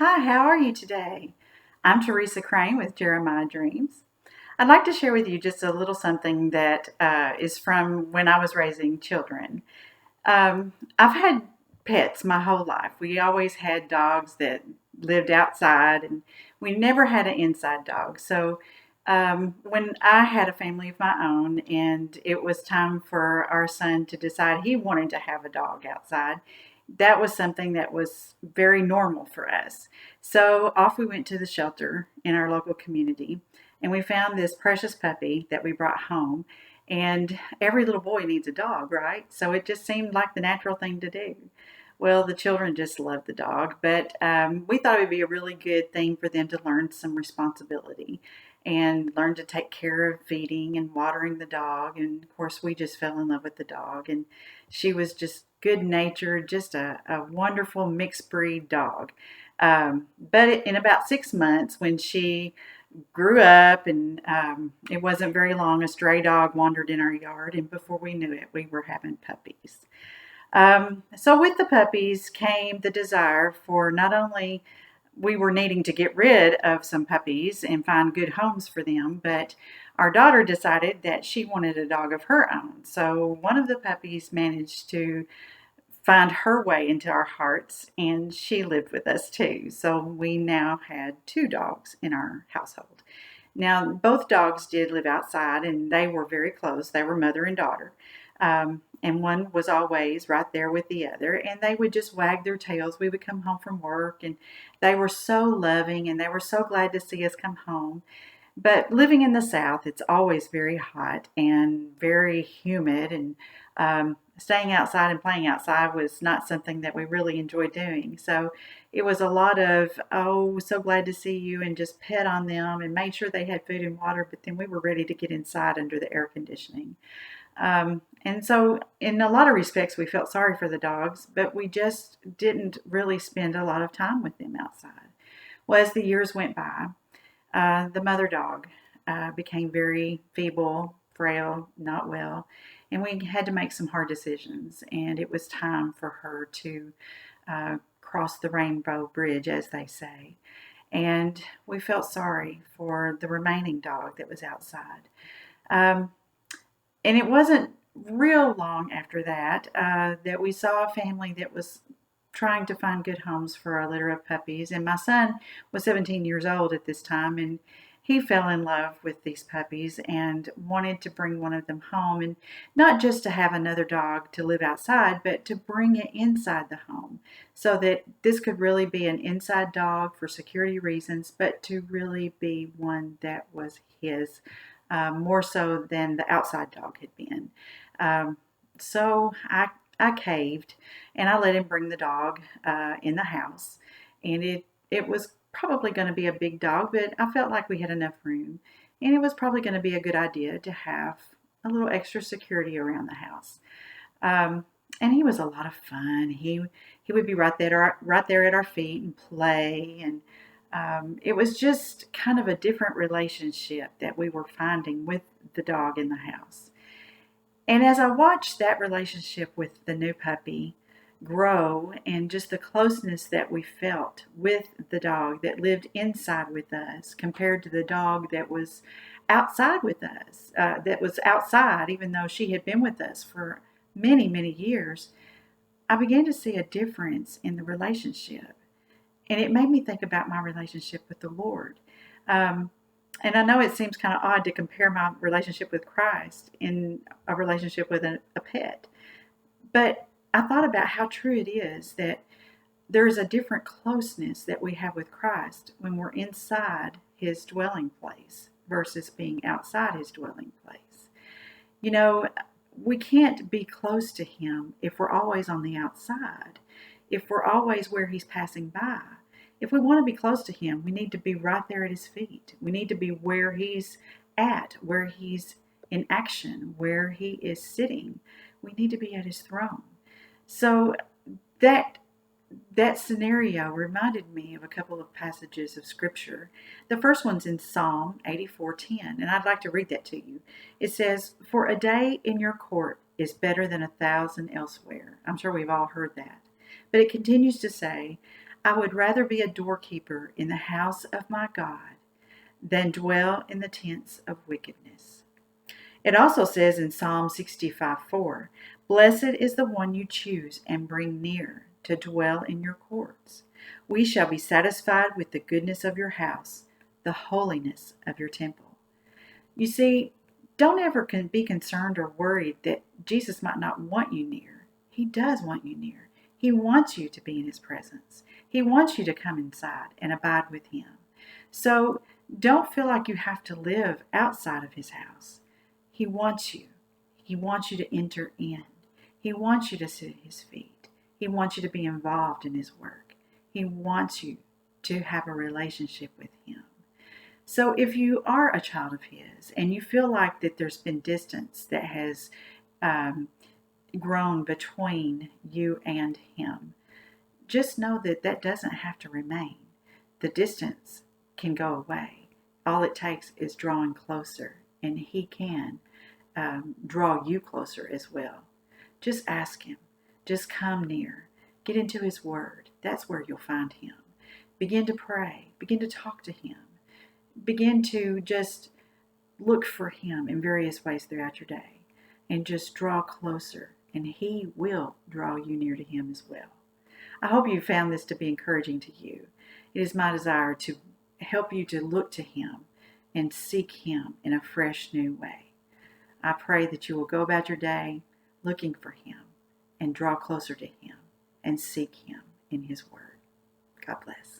Hi, how are you today? I'm Teresa Crane with Jeremiah Dreams. I'd like to share with you just a little something that is from when I was raising children. I've had pets my whole life. We always had dogs that lived outside, and we never had an inside dog. So when I had a family of my own, and it was time for our son to decide he wanted to have a dog outside, that was something that was very normal for us. So off we went to the shelter in our local community, and we found this precious puppy that we brought home. And every little boy needs a dog, right? So it just seemed like the natural thing to do. Well, the children just loved the dog, but we thought it would be a really good thing for them to learn some responsibility and learn to take care of feeding and watering the dog. And of course, we just fell in love with the dog. And she was just good natured, just a wonderful mixed breed dog. But in about 6 months, when she grew up and it wasn't very long, a stray dog wandered in our yard, and before we knew it, we were having puppies. So with the puppies came the desire for not only we were needing to get rid of some puppies and find good homes for them, but our daughter decided that she wanted a dog of her own. So one of the puppies managed to find her way into our hearts, and she lived with us too. So we now had two dogs in our household. Now, both dogs did live outside, and they were very close. They were mother and daughter. And one was always right there with the other, and they would just wag their tails. We would come home from work, and they were so loving, and they were so glad to see us come home. But living in the South, it's always very hot and very humid, and staying outside and playing outside was not something that we really enjoyed doing. So it was a lot of, oh, so glad to see you, and just pet on them and made sure they had food and water, but then we were ready to get inside under the air conditioning. And so, in a lot of respects, we felt sorry for the dogs, but we just didn't really spend a lot of time with them outside. Well, as the years went by, the mother dog became very feeble, frail, not well, and we had to make some hard decisions. And it was time for her to cross the rainbow bridge, as they say. And we felt sorry for the remaining dog that was outside. Um, and it wasn't real long after that that we saw a family that was trying to find good homes for a litter of puppies. And my son was 17 years old at this time, and he fell in love with these puppies and wanted to bring one of them home, and not just to have another dog to live outside, but to bring it inside the home so that this could really be an inside dog for security reasons, but to really be one that was his, more so than the outside dog had been. Um, so I caved, and I let him bring the dog in the house. And it was probably going to be a big dog, but I felt like we had enough room. And it was probably going to be a good idea to have a little extra security around the house. Um, and he was a lot of fun. He would be right there at our feet and play, and it was just kind of a different relationship that we were finding with the dog in the house. And as I watched that relationship with the new puppy grow, and just the closeness that we felt with the dog that lived inside with us compared to the dog that was outside with us, that was outside, even though she had been with us for many, many years, I began to see a difference in the relationship. And it made me think about my relationship with the Lord. Um, and I know it seems kind of odd to compare my relationship with Christ in a relationship with a pet, but I thought about how true it is that there is a different closeness that we have with Christ when we're inside his dwelling place versus being outside his dwelling place. You know, we can't be close to him if we're always on the outside, if we're always where he's passing by. If we want to be close to him, we need to be right there at his feet. We need to be where he's at, where he's in action, where he is sitting. We need to be at his throne. So that that scenario reminded me of a couple of passages of scripture. The first one's in Psalm 84:10, and I'd like to read that to you. It says, "For a day in your court is better than 1,000 elsewhere." I'm sure we've all heard that. But it continues to say, I would rather be a doorkeeper in the house of my God than dwell in the tents of wickedness. It also says in Psalm 65:4, Blessed is the one you choose and bring near to dwell in your courts. We shall be satisfied with the goodness of your house, the holiness of your temple. You see, don't ever be concerned or worried that Jesus might not want you near. He does want you near. He wants you to be in his presence. He wants you to come inside and abide with him. So don't feel like you have to live outside of his house. He wants you. He wants you to enter in. He wants you to sit at his feet. He wants you to be involved in his work. He wants you to have a relationship with him. So if you are a child of his and you feel like that there's been distance that has um, grown between you and him, just know that that doesn't have to remain. The distance can go away. All it takes is drawing closer, and he can draw you closer as well. Just ask him. Just come near. Get into his word. That's where you'll find him. Begin to pray. Begin to talk to him. Begin to just look for him in various ways throughout your day and just draw closer, and he will draw you near to him as well. I hope you found this to be encouraging to you. It is my desire to help you to look to him and seek him in a fresh new way. I pray that you will go about your day looking for him and draw closer to him and seek him in his word. God bless.